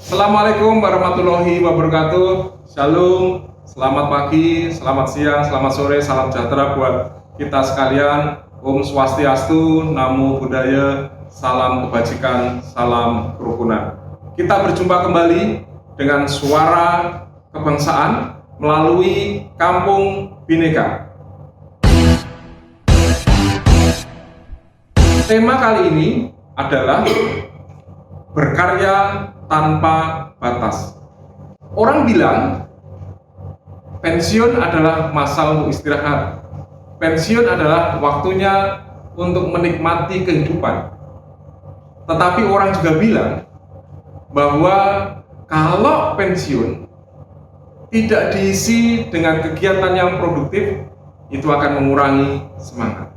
Assalamualaikum warahmatullahi wabarakatuh. Shalom, selamat pagi, selamat siang, selamat sore, salam sejahtera buat kita sekalian. Om Swastiastu, Namo Buddhaya, salam kebajikan, salam kerukunan. Kita berjumpa kembali dengan suara kebangsaan melalui Kampung Bhinneka. Tema kali ini adalah berkarya tanpa batas. Orang bilang pensiun adalah masa untuk istirahat. Pensiun adalah waktunya untuk menikmati kehidupan. Tetapi orang juga bilang bahwa kalau pensiun tidak diisi dengan kegiatan yang produktif, itu akan mengurangi semangat.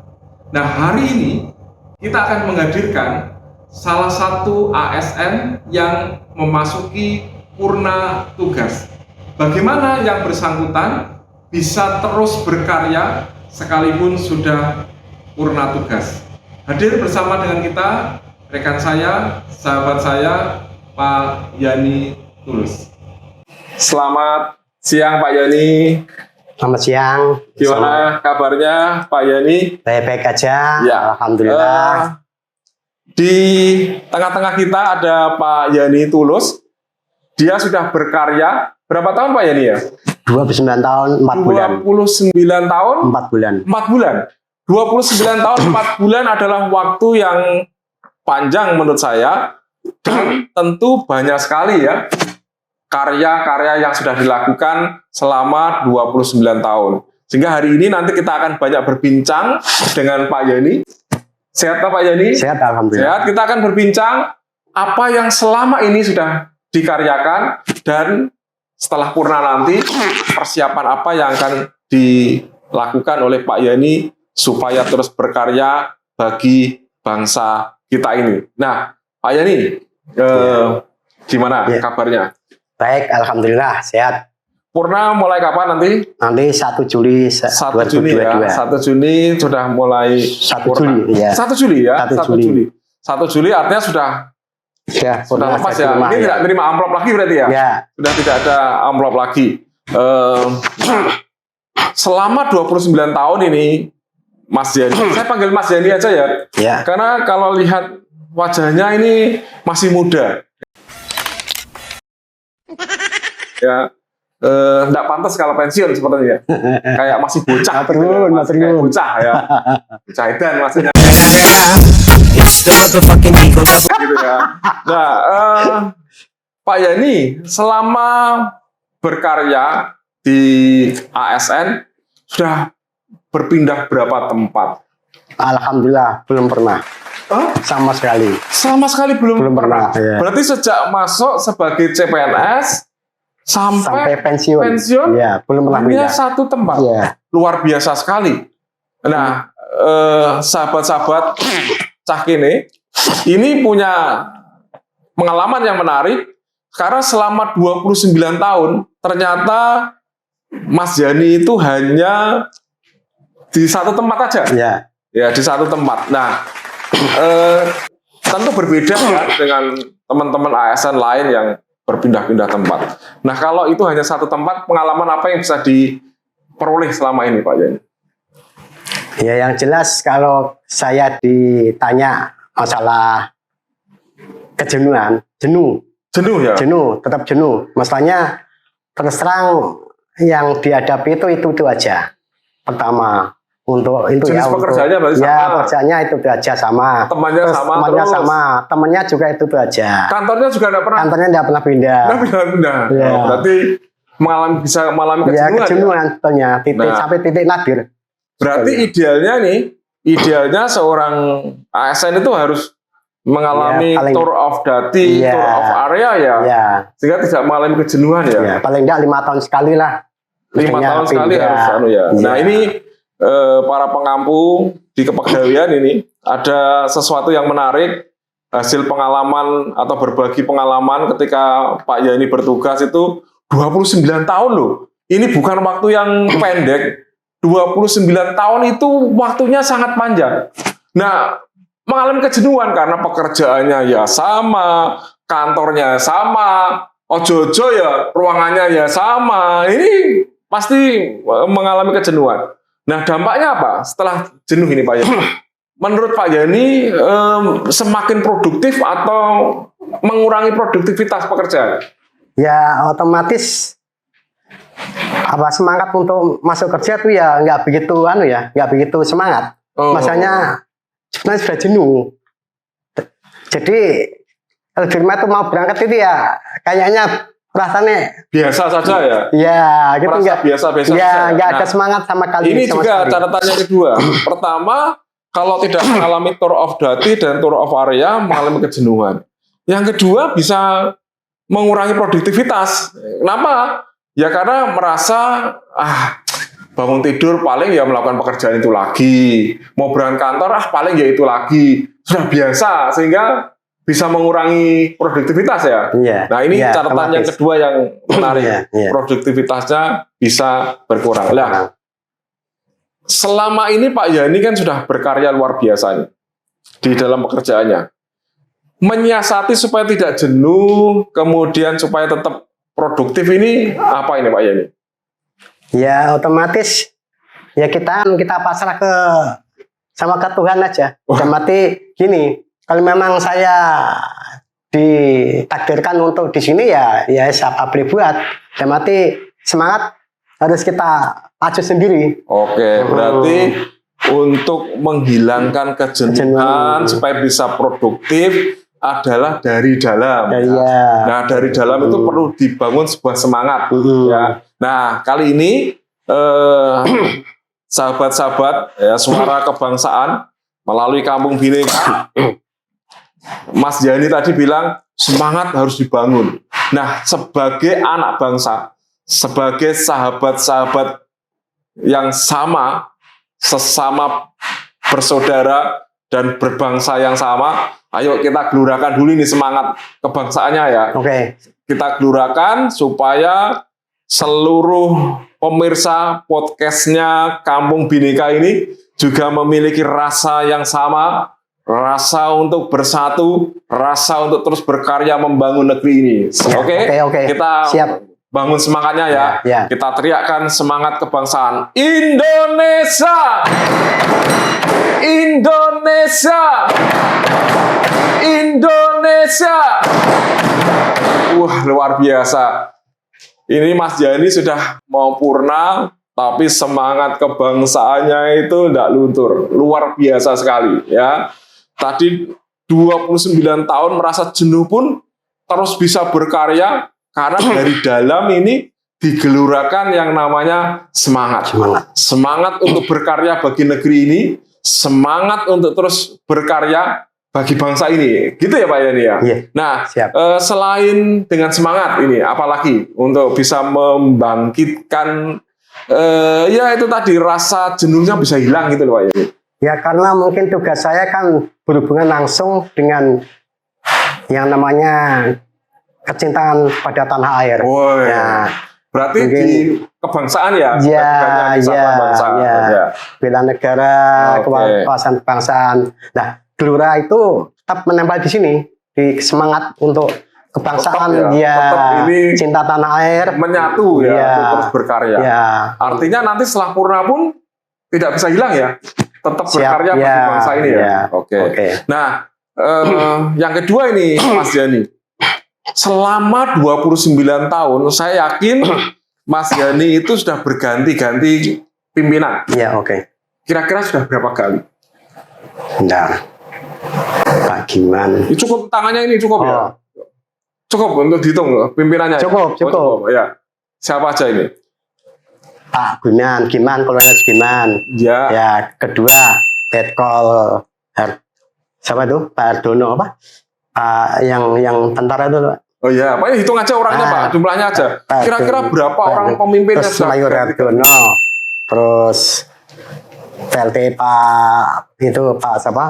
Nah, hari ini kita akan menghadirkan salah satu ASN yang memasuki purna tugas. Bagaimana yang bersangkutan bisa terus berkarya sekalipun sudah purna tugas. Hadir bersama dengan kita rekan saya, sahabat saya, Pak Yani Tulus. Selamat siang Pak Yani. Selamat siang. Gimana kabarnya Pak Yani? Baik-baik aja, Ya. alhamdulillah. Di tengah-tengah kita ada Pak Yani Tulus. Dia sudah berkarya berapa tahun Pak Yani ya? 29 tahun, 4 bulan. 29 tahun? 4 bulan. 4 bulan. 29 tahun, 4 bulan adalah waktu yang panjang menurut saya. Dan tentu banyak sekali ya karya-karya yang sudah dilakukan selama 29 tahun. Sehingga hari ini nanti kita akan banyak berbincang dengan Pak Yani. Sehat Pak Yani? Sehat, alhamdulillah. Sehat. Kita akan berbincang apa yang selama ini sudah dikaryakan dan setelah purna nanti persiapan apa yang akan dilakukan oleh Pak Yani supaya terus berkarya bagi bangsa kita ini. Nah, Pak Yani, gimana kabarnya? Baik, alhamdulillah, sehat. Purna mulai kapan nanti? Nanti 1 Juli 1 Juni ya. 1 Juni sudah mulai 1 purna. Juli, ya. 1 Juli ya. 1 Juli. 1 Juli artinya sudah lepas ya. rumah, Ini tidak terima amplop lagi berarti ya? Ya. Sudah tidak ada amplop lagi. Selama 29 tahun ini, Mas Yani, saya panggil Mas Yani aja ya. Ya. Karena kalau lihat wajahnya ini masih muda. Ya. Nggak pantas kalau pensiun sepertinya. Kayak masih bocah. Kayak bocah ya. Bocah edan maksudnya. Gitu ya. Nah, Pak Yani selama berkarya di ASN sudah berpindah berapa tempat? Alhamdulillah, belum pernah. Sama sekali. Sama sekali belum pernah. Ya. Berarti sejak masuk sebagai CPNS sampai pensiun ya, belum pernah hanya pindah. satu tempat. Ya. Luar biasa sekali. Nah, sahabat-sahabat cah kene ini punya pengalaman yang menarik karena selama 29 tahun ternyata Mas Yani itu hanya di satu tempat aja. Ya. Ya, di satu tempat. Nah, tentu berbeda ya dengan teman-teman ASN lain yang berpindah-pindah tempat. Nah, kalau itu hanya satu tempat, pengalaman apa yang bisa diperoleh selama ini, Pak Yani? Ya, yang jelas kalau saya ditanya masalah kejenuhan, jenuh ya? Jenuh, tetap jenuh. Masalahnya terus terang yang dihadapi itu aja. Pertama, untuk itu jenis ya, pekerjaannya berarti sama? Ya, pekerjaannya itu aja sama. Temannya sama, temannya juga itu aja. Kantornya juga enggak pernah? Kantornya enggak pernah pindah. Ya. Oh, berarti bisa mengalami kejenuhan. Ya, kejenuhan sebetulnya, sampai titik nadir. Berarti idealnya seorang ASN itu harus mengalami tour of duty, tour of area ya, sehingga tidak mengalami kejenuhan ya. Paling enggak 5 tahun sekali lah. 5 tahun sekali harus ya. Nah, ini para pengampu di kepegawaian ini ada sesuatu yang menarik, hasil pengalaman atau berbagi pengalaman ketika Pak Yani bertugas itu 29 tahun loh. Ini bukan waktu yang pendek. 29 tahun itu waktunya sangat panjang. Nah, mengalami kejenuhan karena pekerjaannya ya sama, kantornya sama, ojo-ojo ya ruangannya ya sama. Ini pasti mengalami kejenuhan. Nah, dampaknya apa setelah jenuh ini Pak Yani? Menurut Pak Yani, semakin produktif atau mengurangi produktivitas pekerjaan? Ya otomatis semangat untuk masuk kerja tuh ya nggak begitu nggak begitu semangat. Masanya sebenarnya sudah jenuh. Jadi kalau di rumah tuh mau berangkat itu ya kayaknya rasanya biasa saja ya. Ya, gitu merasa biasa-biasa ya, saja. nggak ada semangat sama kali. Ini juga catatannya kedua. Pertama, kalau tidak mengalami tour of duty dan tour of area mengalami kejenuhan. Yang kedua bisa mengurangi produktivitas. Kenapa? Ya karena merasa bangun tidur paling ya melakukan pekerjaan itu lagi. Mau berangkat kantor paling ya itu lagi. Sudah biasa sehingga bisa mengurangi produktivitas ya. Nah ini catatan yang kedua yang menarik. Produktivitasnya bisa berkurang. Nah, selama ini Pak Yani kan sudah berkarya luar biasa nih, di dalam pekerjaannya. Menyiasati supaya tidak jenuh, kemudian supaya tetap produktif ini apa ini Pak Yani? Ya otomatis ya kita pasrah sama ke Tuhan aja. Mati gini. Kalau memang saya ditakdirkan untuk di sini ya siapa boleh buat. Mati semangat harus kita pacu sendiri. Oke, berarti untuk menghilangkan kejenuhan supaya bisa produktif adalah dari dalam. Nah, dari dalam itu perlu dibangun sebuah semangat. Ya. Nah, kali ini sahabat-sahabat suara kebangsaan melalui Kampung Bhinneka, Mas Yani tadi bilang semangat harus dibangun. Nah, sebagai anak bangsa, sebagai sahabat-sahabat yang sama, sesama bersaudara dan berbangsa yang sama, ayo kita gelurakan dulu ini semangat kebangsaannya ya. Kita gelurakan supaya seluruh pemirsa podcastnya Kampung Bhinneka ini juga memiliki rasa yang sama, rasa untuk bersatu, rasa untuk terus berkarya membangun negeri ini. Oke. Kita bangun semangatnya ya. Kita teriakkan semangat kebangsaan Indonesia, Indonesia, Indonesia. Wah, luar biasa. Ini Mas Yani sudah mau purna, tapi semangat kebangsaannya itu tidak luntur. Luar biasa sekali ya. Tadi 29 tahun merasa jenuh pun terus bisa berkarya karena dari dalam ini digelurakan yang namanya semangat. Semangat untuk berkarya bagi negeri ini, semangat untuk terus berkarya bagi bangsa ini. Gitu ya Pak Yani ya? Nah, selain dengan semangat ini, apalagi untuk bisa membangkitkan ya itu tadi rasa jenuhnya bisa hilang gitu loh Pak Yani. Ya karena mungkin tugas saya kan berhubungan langsung dengan yang namanya kecintaan pada tanah air. Ya, berarti mungkin, di kebangsaan ya? Bela negara, kekuasaan kebangsaan. Nah, gelora itu tetap menempel di sini, di semangat untuk kebangsaan, tetap ini cinta tanah air, menyatu untuk terus berkarya. Artinya nanti setelah purna pun tidak bisa hilang ya? Tetap berkarya bagi bangsa ini ya. Nah, yang kedua ini Mas Yani, selama 29 tahun saya yakin Mas Yani itu sudah berganti-ganti pimpinan. Kira-kira sudah berapa kali? Bentar, Pak Giman. Cukup tangannya ini cukup ya? Cukup untuk dihitung pimpinannya. Cukup. Ya. Siapa aja ini? Pak Giman, Kolonel Giman. Ya, kedua Letkol siapa itu? Pak Hardono apa? Yang tentara itu, Pak. Oh iya, Pak, hitung aja orangnya Pak, jumlahnya aja. Kira-kira berapa orang pemimpin? Terus Mayor Hardono, terus PLT Pak siapa?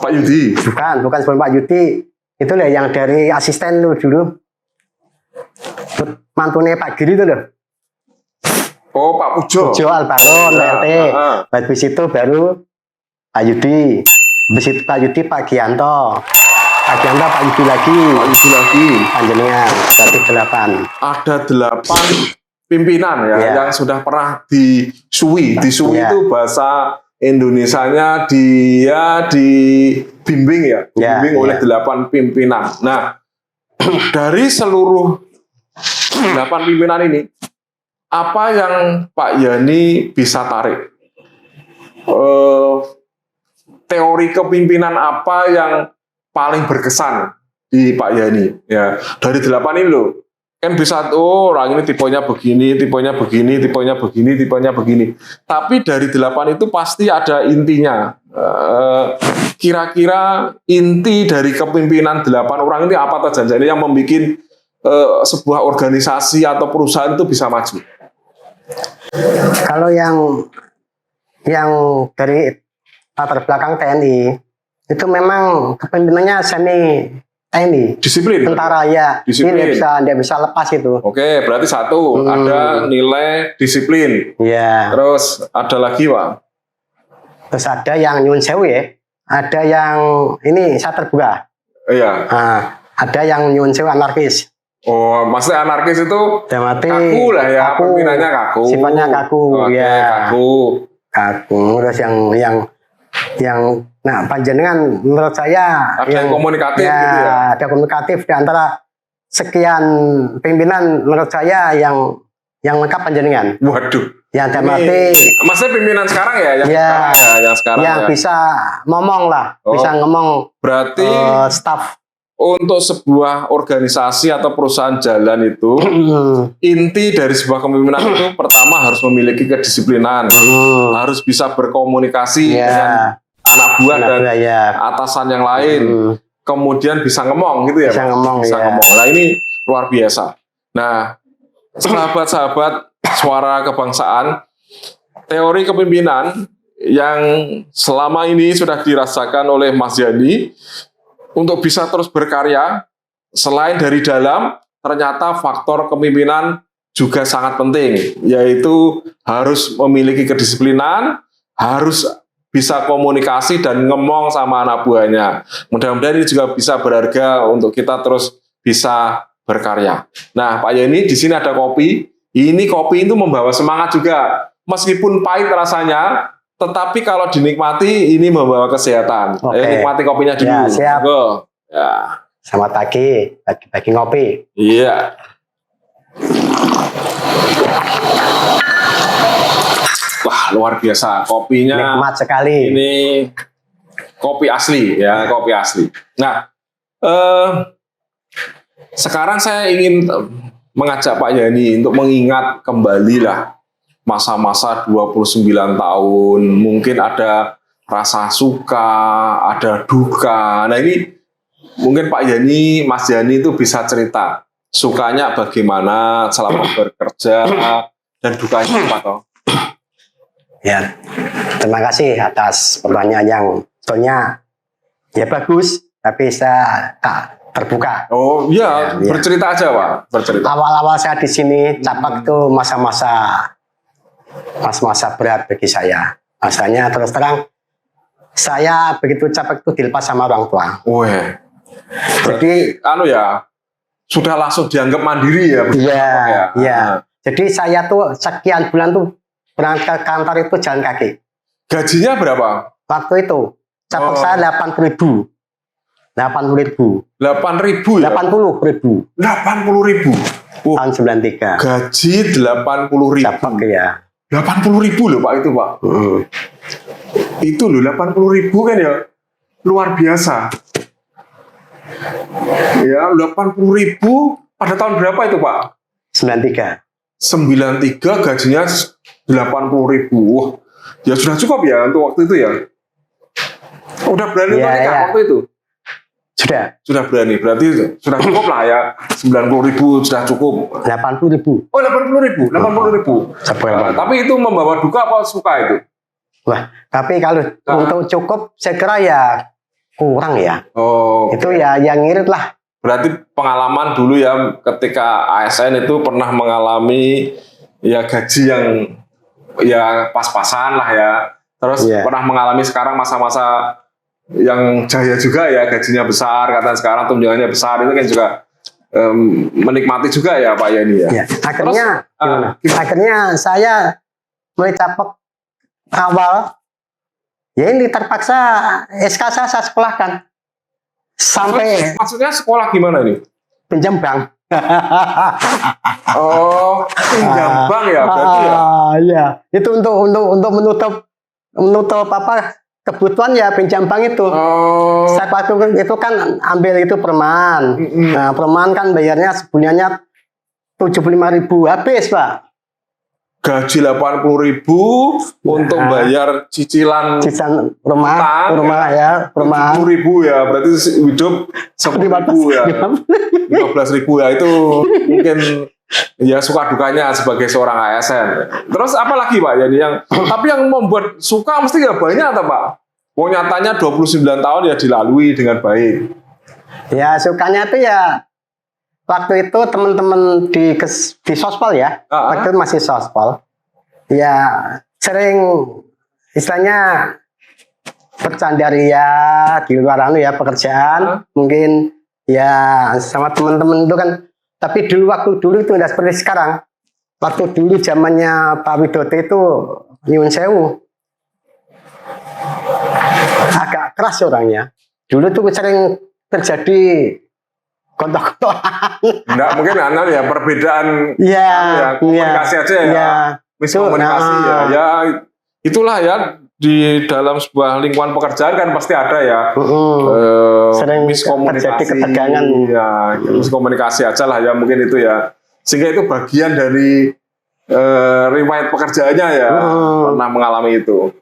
Pak Yudi. Bukan sebelum Pak Yudi. Itu loh yang dari asisten dulu. Mantunya Pak Giri itu loh. Oh, Pak Pujo. Pujo Albaron, PLT. Habis itu baru Pak Yudi. Habis itu Pak Yudi, Pak Gianto. Pak Dianto, Pak Yudi lagi. Pak Yudi lagi. Panjenengan berarti 8. Ada 8 pimpinan ya, Ya. yang sudah pernah disui. Disui Ya. itu bahasa Indonesianya dibimbing ya, Ya, dibimbing oleh ya. 8 pimpinan. Nah, dari seluruh 8 pimpinan ini, apa yang Pak Yani bisa tarik? Teori kepimpinan apa yang paling berkesan di Pak Yani? Ya, dari 8 ini loh. Kan bisa, orang ini tipenya begini, tipenya begini, tipenya begini, tipenya begini. Tapi dari 8 itu pasti ada intinya. Kira-kira inti dari kepimpinan 8 orang ini apa saja yang membuat sebuah organisasi atau perusahaan itu bisa maju? Kalau yang dari latar belakang TNI itu memang kepemimpinannya semi TNI, Disiplin. tentara ya. Disiplin. Ini nggak bisa lepas itu. Oke, berarti satu, ada nilai disiplin. Ya. Terus ada lagi, Pak. Terus ada yang nyun sewu ya. Ada yang ini saya terbuka. Iya. Nah, ada yang nyun sewu anarkis. Oh, maksudnya anarkis itu Mati kaku lah ya, kaku. pimpinannya kaku. Sifatnya kaku, Oke, ya. kaku. Kaku. Terus yang nah panjenengan menurut saya Ada yang komunikatif ya, gitu ya? ada komunikatif di antara sekian pimpinan menurut saya yang lengkap panjenengan. Waduh. Yang Ini, mati maksudnya pimpinan sekarang ya, yang Ya. sekarang ya, yang sekarang yang ya. bisa ngomong lah, Oh. bisa ngomong Berarti staff. untuk sebuah organisasi atau perusahaan jalan itu, inti dari sebuah kepemimpinan itu pertama harus memiliki kedisiplinan, harus bisa berkomunikasi Ya. dengan anak buah dan ya. atasan yang lain, kemudian bisa ngomong gitu ya, Bisa Pak? ngomong, Bisa ya. ngomong. Nah, ini luar biasa. Nah, sahabat-sahabat suara kebangsaan, teori kepemimpinan yang selama ini sudah dirasakan oleh Mas Yani untuk bisa terus berkarya, selain dari dalam, ternyata faktor kepemimpinan juga sangat penting, yaitu harus memiliki kedisiplinan, harus bisa komunikasi dan ngomong sama anak buahnya. Mudah-mudahan ini juga bisa berharga untuk kita terus bisa berkarya. Nah, Pak Yani, di sini ada kopi. Ini kopi itu membawa semangat juga. Meskipun pahit rasanya, tetapi kalau dinikmati ini membawa kesehatan. Oke. Ayo nikmati kopinya dulu. Ya, siap. Monggo. Ya. Selamat pagi, bagi ngopi. Iya. Wah, luar biasa kopinya. Nikmat sekali. Ini kopi asli ya, kopi asli. Nah, sekarang saya ingin mengajak Pak Yani untuk mengingat kembali lah masa-masa 29 tahun. Mungkin ada rasa suka, ada duka. Nah, ini mungkin Pak Yani, Mas Yani itu bisa cerita sukanya bagaimana selama bekerja dan dukanya apa toh? Ya, terima kasih atas pertanyaan yang sebetulnya ya bagus, tapi saya tak terbuka. Oh iya, Ya, ya. bercerita aja Pak, bercerita. Awal-awal saya di sini Capak itu masa-masa berat bagi saya. Masanya terus terang saya begitu Capak itu dilepas sama orang tua. Weh, Jadi anu ya, sudah langsung dianggap mandiri ya? iya, iya. Nah, Jadi saya tuh sekian bulan tuh berangkat ke kantor itu jalan kaki. gajinya berapa? Waktu itu Capak Oh. saya 80.000. 80.000. 8.000 ya? 80.000 80.000. tahun 93. Gaji 80.000. Capak ya. 80.000 loh Pak itu Pak. Itu loh 80.000 kan ya luar biasa. Ya 80.000 pada tahun berapa itu Pak? 93. 93 gajinya 80.000. Wah, ya sudah cukup ya untuk waktu itu ya. Udah berani Iya, untuk nikah iya. waktu itu? Sudah Berani, berarti sudah cukup lah ya. 90.000 sudah cukup. 80.000. Oh 80.000, 80.000. Seberapa? Tapi itu membawa duka apa suka itu? Wah, tapi kalau untuk cukup saya kira ya kurang ya. Oh, Itu ya yang ngirit lah. berarti pengalaman dulu ya ketika ASN itu pernah mengalami ya gaji yang ya pas-pasan lah ya. Terus Iya. pernah mengalami sekarang masa-masa yang jaya juga ya, gajinya besar, kata sekarang tunjangannya besar, itu kan juga menikmati juga ya Pak Yani ya. Ya, akhirnya Terus, akhirnya saya mulai capek awal. Ya ini terpaksa SK saya sekolahkan sampai maksudnya sekolah gimana ini? pinjam bank. Oh, pinjam bank ya berarti ya. Iya, itu untuk menutup apa kebutuhan ya pinjam bank itu. Oh. Saya waktu itu kan ambil itu perumahan. Nah, perumahan kan bayarnya sebulanya 75.000 habis, Pak. Gaji 80.000 untuk bayar cicilan rumah ya, perumahan 70.000 ya, berarti hidup 10.000 ya, 15.000 ya, itu mungkin ya suka dukanya sebagai seorang ASN. Terus apa lagi Pak? Jadi tapi yang membuat suka mesti ya banyak atau Pak? Oh, nyatanya 29 tahun ya dilalui dengan baik. Ya sukanya itu ya waktu itu teman-teman di sospol ya, waktu itu masih sospol, ya sering istilahnya bercanda ria di luar ya pekerjaan, mungkin ya sama teman-teman itu kan. Tapi waktu dulu itu tidak seperti sekarang. Waktu dulu zamannya Pak Widodo itu nyuwun sewu, agak keras orangnya. Dulu tuh sering terjadi kontak-kontakan. Enggak mungkin ya perbedaan komunikasi aja ya. Miskomunikasi ya itulah ya, di dalam sebuah lingkungan pekerjaan kan pasti ada ya sering miskomunikasi, terjadi ketegangan ya miskomunikasi aja lah ya mungkin itu ya, sehingga itu bagian dari riwayat pekerjaannya ya, pernah mengalami itu.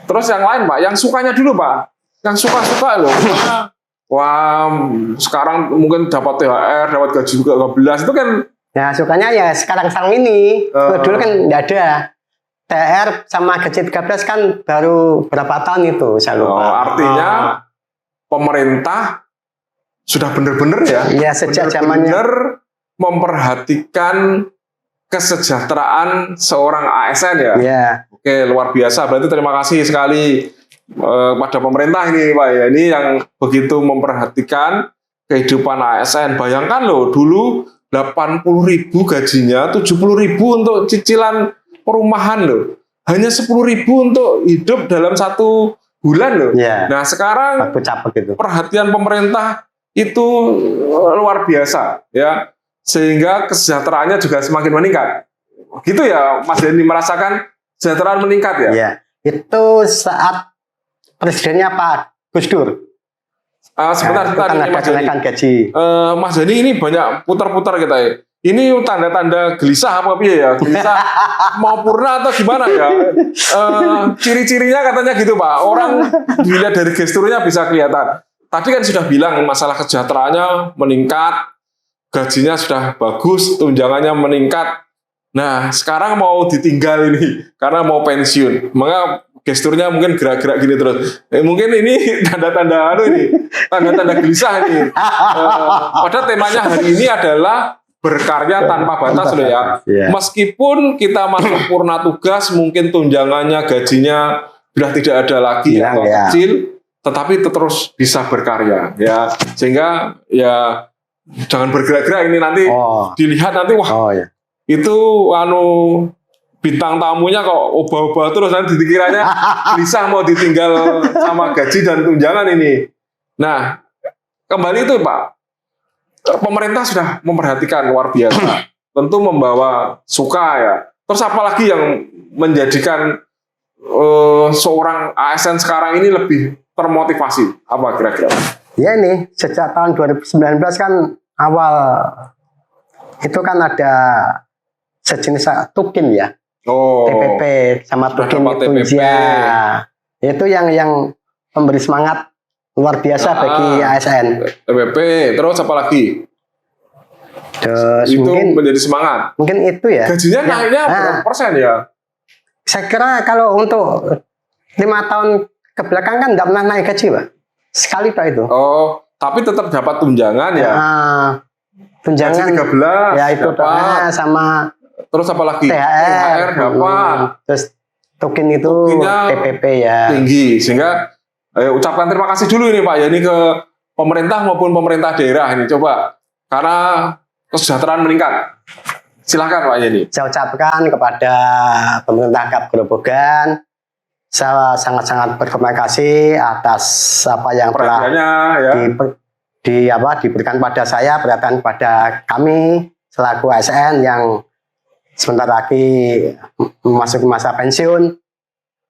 Terus yang lain Pak, yang sukanya dulu Pak, yang suka-suka loh. Wah, sekarang mungkin dapat THR, dapat gaji juga 12 itu kan. Ya sukanya ya sekarang ini. Dulu kan nggak ada. THR sama gaji 13 kan baru berapa tahun itu saya lupa. Artinya pemerintah sudah benar-benar ya. Iya, sejak zamannya benar memperhatikan kesejahteraan seorang ASN ya. Iya. Oke, luar biasa. Berarti terima kasih sekali pada pemerintah ini Pak ya, ini yang begitu memperhatikan kehidupan ASN. Bayangkan loh, dulu 80.000 gajinya, 70.000 untuk cicilan perumahan loh, hanya 10.000 untuk hidup dalam 1 bulan loh. Nah sekarang perhatian pemerintah itu luar biasa ya, sehingga kesejahteraannya juga semakin meningkat. Gitu ya Mas Denny, merasakan kesejahteraan meningkat ya? Iya, itu saat presidennya Pak Gus Dur. Sebentar, Mas gaji. Mas Denny ini banyak putar-putar kita ya. Ini tanda-tanda gelisah apa ya? Gelisah mau purna atau gimana ya? Ciri-cirinya katanya gitu Pak. Orang dilihat dari gesturnya bisa kelihatan. Tadi kan sudah bilang masalah kesejahteraannya meningkat, gajinya sudah bagus, tunjangannya meningkat. Nah, sekarang mau ditinggal ini karena mau pensiun. Maka gesturnya mungkin gerak-gerak gini terus. Mungkin ini tanda-tanda tanda-tanda gelisah ini. Padahal temanya hari ini adalah berkarya tanpa batas loh ya. Meskipun kita masuk purna tugas, mungkin tunjangannya, gajinya sudah tidak ada lagi atau kecil, tetapi terus bisa berkarya ya. Sehingga ya jangan bergerak-gerak ini nanti dilihat nanti itu bintang tamunya kok obah-obah terus, nanti dikiranya bisa mau ditinggal sama gaji dan tunjangan ini. Nah, kembali itu Pak, pemerintah sudah memperhatikan luar biasa, tentu membawa suka ya. Terus apalagi yang menjadikan seorang ASN sekarang ini lebih termotivasi, apa kira-kira? Ya ini sejak tahun 2019 kan awal itu kan ada sejenis tukin ya. TPP sama tukin itu ya. Itu yang memberi semangat luar biasa bagi ASN. TPP, terus apa lagi? Terus itu mungkin menjadi semangat. Mungkin itu ya. Gajinya naiknya berapa persen ya? Saya kira kalau untuk 5 tahun ke belakang kan nggak pernah naik gaji Pak. Sekali Pak itu. Tapi tetap dapat tunjangan ya. Tunjangan gaji 13 ya itu dapat. Sama terus apa lagi? THR dapat. Terus tukin itu TPP ya. Tinggi, sehingga Ayo ucapkan terima kasih dulu ini Pak Yani ke pemerintah maupun pemerintah daerah ini, coba, karena kesejahteraan meningkat. Silakan Pak Yani. Saya ucapkan kepada pemerintah Kap Grobogan, saya sangat-sangat berterima kasih atas apa yang telah Perhatiannya ya. diberikan pada saya, perhatian pada kami selaku ASN yang sebentar lagi masuk masa pensiun.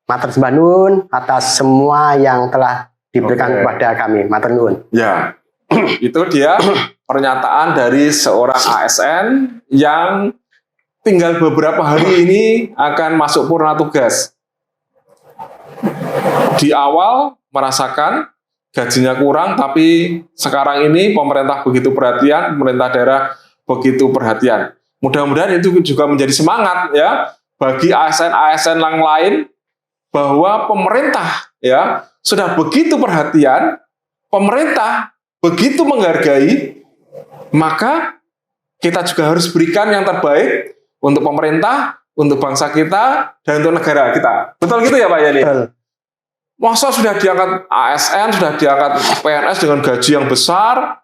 Matur nuwun atas semua yang telah diberikan kepada kami. Matur nuwun. Ya, itu dia pernyataan dari seorang ASN yang tinggal beberapa hari ini akan masuk purna tugas. Di awal merasakan gajinya kurang, tapi sekarang ini pemerintah begitu perhatian, pemerintah daerah begitu perhatian. Mudah-mudahan itu juga menjadi semangat ya bagi ASN-ASN yang lain, bahwa pemerintah ya sudah begitu perhatian, pemerintah begitu menghargai, maka kita juga harus berikan yang terbaik untuk pemerintah, untuk bangsa kita, dan untuk negara kita. Betul gitu ya Pak Yani? Betul. Masa sudah diangkat ASN, sudah diangkat PNS dengan gaji yang besar,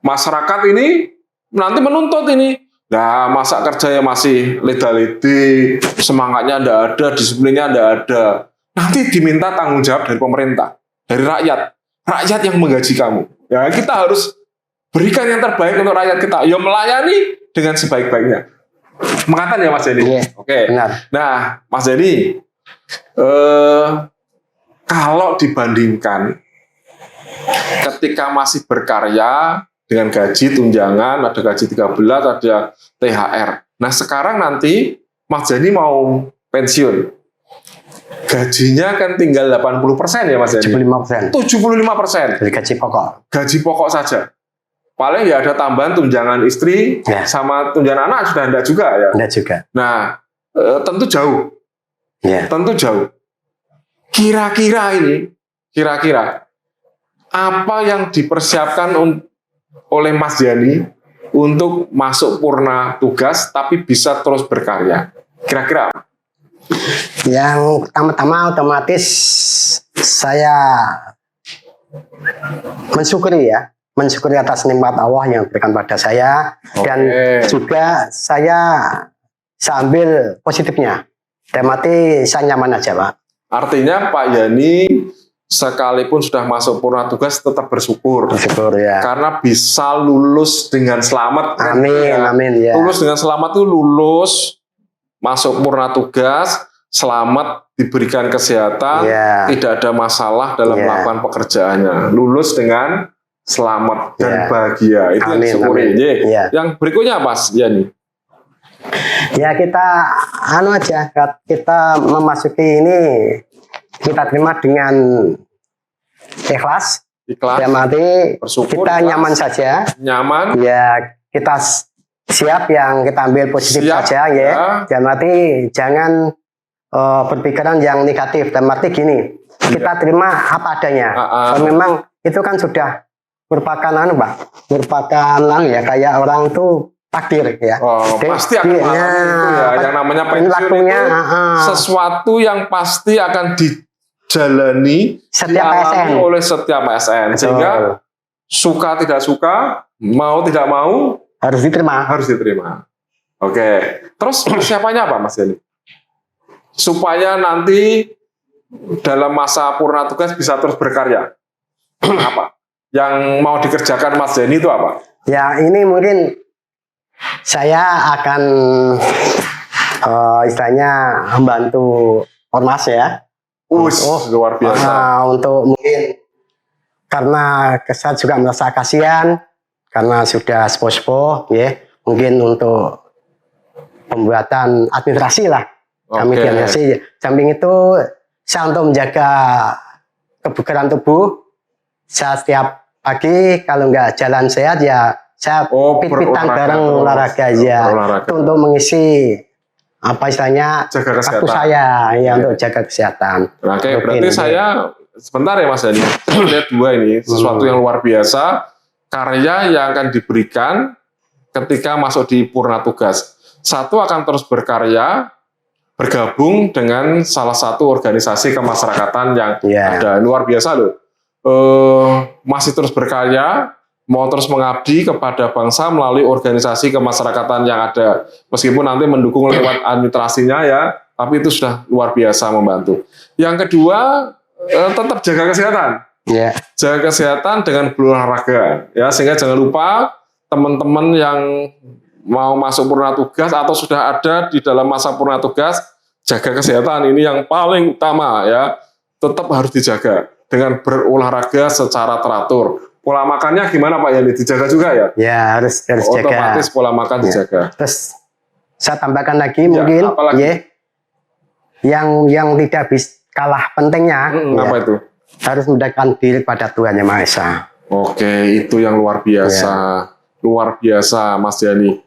masyarakat ini nanti menuntut ini. Nah, masa kerjanya masih leda-lede, semangatnya tidak ada, disiplinnya tidak ada. Nanti diminta tanggung jawab dari pemerintah, dari rakyat yang menggaji kamu. Ya, kita harus berikan yang terbaik untuk rakyat kita. Ya, melayani dengan sebaik-baiknya. Mengatakan ya Mas Denny? Iya, Oke. benar. Nah, Mas Denny, kalau dibandingkan ketika masih berkarya dengan gaji tunjangan, ada gaji 13, ada THR. Nah, sekarang nanti Mas Denny mau pensiun. Gajinya kan tinggal 80% ya Mas Denny? 75%. 75%. Dari gaji pokok. Gaji pokok saja. Paling ya ada tambahan tunjangan istri Ya. sama tunjangan anak sudah ada juga ya. Ada juga. Nah, tentu jauh. Ya. Tentu jauh. Kira-kira apa yang dipersiapkan oleh Mas Yani untuk masuk purna tugas tapi bisa terus berkarya? Kira-kira apa? Yang pertama-tama otomatis saya mensyukuri atas nikmat Allah yang diberikan pada saya, dan juga saya ambil positifnya. Mati saya nyaman aja Pak. Artinya Pak Yani sekalipun sudah masuk purna tugas tetap bersyukur. Bersyukur ya. Karena bisa lulus dengan selamat. Amin, amin ya. Lulus dengan selamat itu lulus, masuk purna tugas, selamat, diberikan kesehatan, Ya. tidak ada masalah dalam Ya. melakukan pekerjaannya. Lulus dengan selamat dan Ya. bahagia. Itu yang Amin, disyukuri. amin. Ya. Yang berikutnya Mas Yani. Ya kita aja, kita memasuki ini kita terima dengan ikhlas. Ikhlas, Ya mati bersyukur, kita ikhlas, nyaman saja. nyaman, Ya kita siap yang kita ambil positif Siap, saja ya. ya. Dan mati jangan berpikiran yang negatif. Dan mati gini, kita terima apa adanya. Kalau memang itu kan sudah merupakan merupakan ya kayak orang tuh takdir ya. Oh, Jadi, pasti akan mengalami itu ya. Yang namanya pensiun waktunya, itu sesuatu yang pasti akan dijalani, Setiap dialami ASN. oleh setiap ASN. Sehingga suka tidak suka, mau tidak mau, harus diterima. harus diterima. Oke. Terus persiapannya apa Mas Yani? Supaya nanti dalam masa purna tugas bisa terus berkarya. Apa? Yang mau dikerjakan Mas Yani itu apa? Ya ini mungkin saya akan istilahnya membantu ormas ya. Luar biasa. Untuk mungkin karena saya juga merasa kasihan karena sudah sepuh-sepuh ya. Mungkin untuk pembuatan administrasi lah. Kami administrasi. Samping itu saya untuk menjaga kebugaran tubuh. Saya setiap pagi kalau nggak jalan sehat ya saya pit-pitan bareng olahraga ya. Itu untuk mengisi apa istilahnya jaga kesehatan. waktu saya ya untuk jaga kesehatan. Oke, berarti saya sebentar ya Mas Yani. Saya lihat dua ini sesuatu yang luar biasa, karya yang akan diberikan ketika masuk di purna tugas. Satu akan terus berkarya, bergabung dengan salah satu organisasi kemasyarakatan yang Iya. ada. Luar biasa loh. Masih terus berkarya, mau terus mengabdi kepada bangsa melalui organisasi kemasyarakatan yang ada. Meskipun nanti mendukung lewat administrasinya ya, tapi itu sudah luar biasa membantu. Yang kedua, tetap jaga kesehatan. Ya. Jaga kesehatan dengan berolahraga ya, sehingga jangan lupa teman-teman yang mau masuk purna tugas atau sudah ada di dalam masa purna tugas, jaga kesehatan ini yang paling utama ya, tetap harus dijaga dengan berolahraga secara teratur. Pola makannya gimana Pak Yani, dijaga juga ya? Ya, harus jaga. Otomatis pola makan dijaga. Terus saya tambahkan lagi mungkin apalagi? Yang tidak bisa kalah pentingnya Apa itu? harus mendekatkan diri pada Tuhan Yang Maha Esa. Oke, itu yang luar biasa. Luar biasa Mas Yani.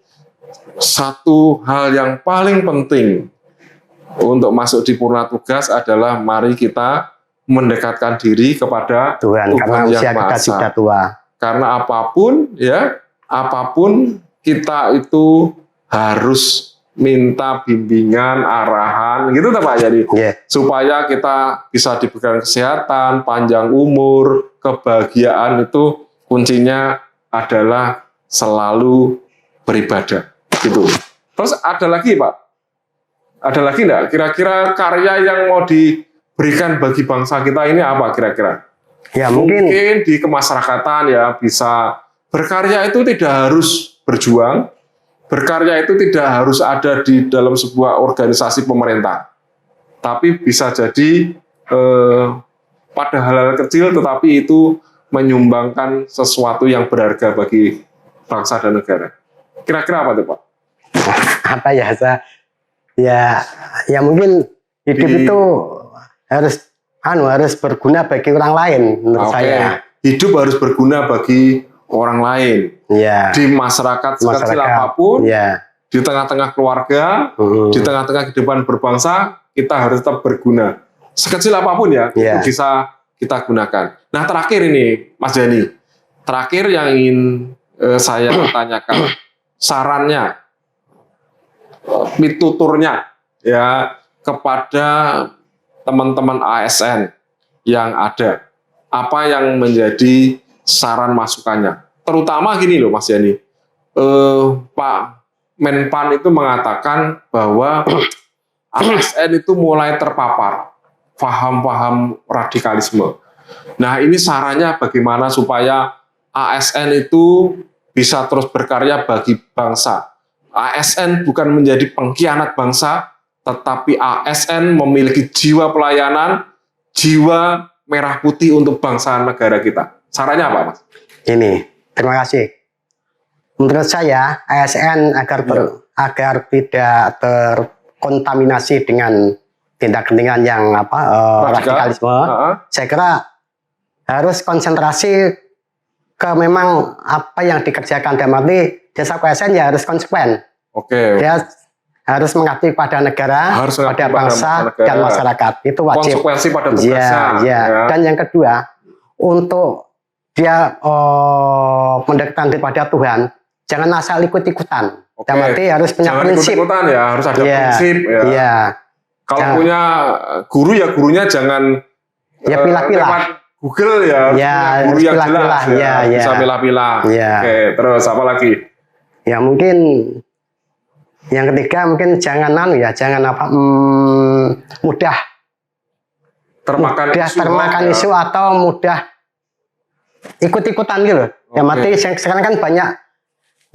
Satu hal yang paling penting untuk masuk di purna tugas adalah mari kita mendekatkan diri kepada Tuhan karena Yang usia Maha kita Esa. sudah tua. Karena apapun ya, apapun kita itu harus minta bimbingan, arahan, gitu tak Pak Yani? Ya. Supaya kita bisa diberikan kesehatan, panjang umur, kebahagiaan, itu kuncinya adalah selalu beribadah. Gitu. Terus ada lagi Pak? Ada lagi enggak? Kira-kira karya yang mau diberikan bagi bangsa kita ini apa kira-kira? Ya mungkin di kemasyarakatan ya, bisa berkarya itu tidak harus berjuang, berkarya itu tidak harus ada di dalam sebuah organisasi pemerintah, tapi bisa jadi pada hal-hal kecil tetapi itu menyumbangkan sesuatu yang berharga bagi bangsa dan negara. Kira-kira apa tuh Pak? apa ya ya mungkin hidup itu harus berguna bagi orang lain menurut saya. Hidup harus berguna bagi orang lain. Ya. Di masyarakat sekecil apapun, ya. Di tengah-tengah keluarga, di tengah-tengah kehidupan berbangsa, kita harus tetap berguna. Sekecil apapun ya, itu bisa kita gunakan. Nah terakhir ini, Mas Yani, terakhir yang ingin saya tanyakan, sarannya, pituturnya ya kepada teman-teman ASN yang ada, apa yang menjadi saran masukannya? Terutama gini loh Mas Yani, Pak Menpan itu mengatakan bahwa ASN itu mulai terpapar paham-paham radikalisme. Nah ini sarannya bagaimana supaya ASN itu bisa terus berkarya bagi bangsa. ASN bukan menjadi pengkhianat bangsa, tetapi ASN memiliki jiwa pelayanan, jiwa merah putih untuk bangsa negara kita. Sarannya apa Mas? Ini, terima kasih. Menurut saya ASN agar tidak terkontaminasi dengan tindak-tindakan yang radikalisme, saya kira harus konsentrasi ke memang apa yang dikerjakan, dalam arti desa ASN ya harus konsekuen. Dia harus mengabdi pada negara, pada bangsa dan masyarakat. Itu wajib. Konsekuensi pada tugasnya. Ya. Dan yang kedua, untuk dia mendekatkan kepada Tuhan, jangan asal ikut-ikutan. Dalam arti harus punya prinsip. Ikut-ikutan ya, harus ada prinsip ya. Ya. Kalau punya guru ya gurunya jangan pilah-pilah. Google ya, guru yang jelas ya, bisa pilah-pilah. Oke, terus apa lagi? Ya mungkin yang ketiga mungkin jangan mudah termakan isu atau mudah ikut-ikutan gitu. Yang mati sekarang kan banyak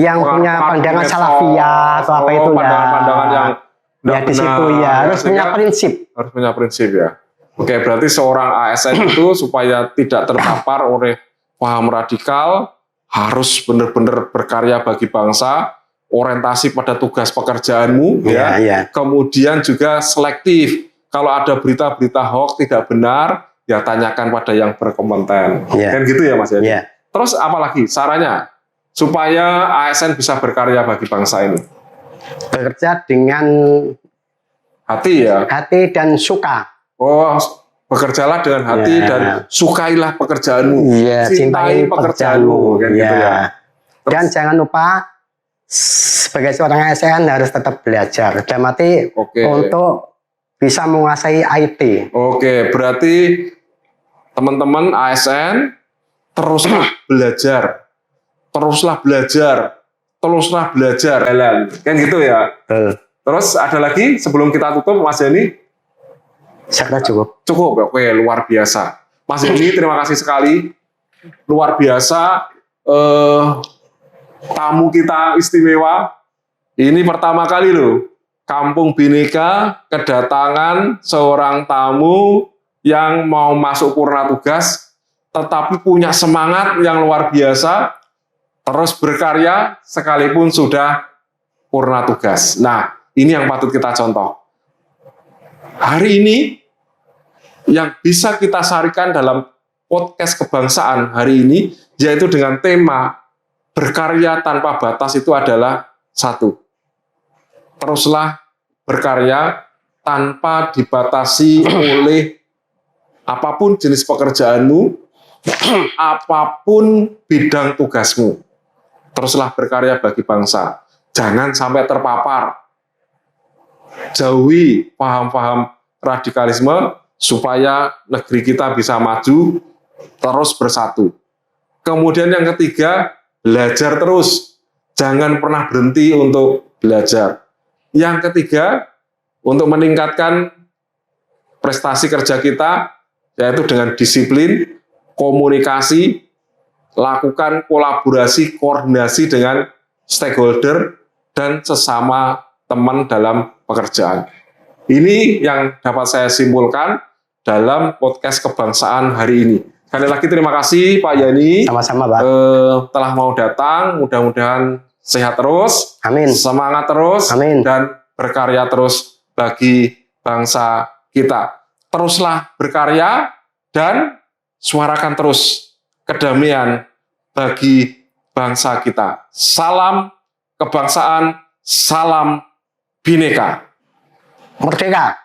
yang punya pandangan salafiyah atau apa itu pandangan yang di situ ya harus punya prinsip. Harus punya prinsip ya. Oke, berarti seorang ASN itu supaya tidak terpapar oleh paham radikal harus benar-benar berkarya bagi bangsa, orientasi pada tugas pekerjaanmu ya. Kemudian juga selektif. Kalau ada berita-berita hoax tidak benar, ya tanyakan pada yang berkompeten. Kan gitu ya Mas Yani. Terus apa lagi sarannya supaya ASN bisa berkarya bagi bangsa ini? Bekerja dengan hati ya. Hati dan suka. Oh, bekerjalah dengan hati dan sukailah pekerjaanmu. Cintai pekerjaanmu. Kan gitu ya. Dan jangan lupa sebagai seorang ASN harus tetap belajar. Dalam arti Oke. untuk bisa menguasai IT. Oke, berarti teman-teman ASN teruslah belajar. Teruslah belajar. Teruslah belajar. Kan gitu ya. Betul. Terus ada lagi sebelum kita tutup, Mas Yani? Saya kira cukup. Cukup, oke, luar biasa. Mas Yani, terima kasih sekali. Luar biasa. Tamu kita istimewa. Ini pertama kali loh, Kampung Bhinneka kedatangan seorang tamu yang mau masuk purna tugas, tetapi punya semangat yang luar biasa, terus berkarya sekalipun sudah purna tugas. Nah, ini yang patut kita contoh. Hari ini, yang bisa kita sarikan dalam podcast kebangsaan hari ini, yaitu dengan tema berkarya tanpa batas itu adalah satu. Teruslah berkarya tanpa dibatasi oleh apapun jenis pekerjaanmu, apapun bidang tugasmu. Teruslah berkarya bagi bangsa. Jangan sampai terpapar. Jauhi paham-paham radikalisme supaya negeri kita bisa maju, terus bersatu. Kemudian yang ketiga, belajar terus. Jangan pernah berhenti untuk belajar. Yang ketiga, untuk meningkatkan prestasi kerja kita, yaitu dengan disiplin, komunikasi, lakukan kolaborasi, koordinasi dengan stakeholder dan sesama teman dalam pekerjaan. Ini yang dapat saya simpulkan dalam podcast kebangsaan hari ini. Sekali lagi terima kasih Pak Yani. Sama-sama, Pak. Telah mau datang. Mudah-mudahan sehat terus, Amin. semangat terus, Amin. dan berkarya terus bagi bangsa kita. Teruslah berkarya dan suarakan terus kedamaian bagi bangsa kita. Salam kebangsaan, salam Bhinneka. Merdeka.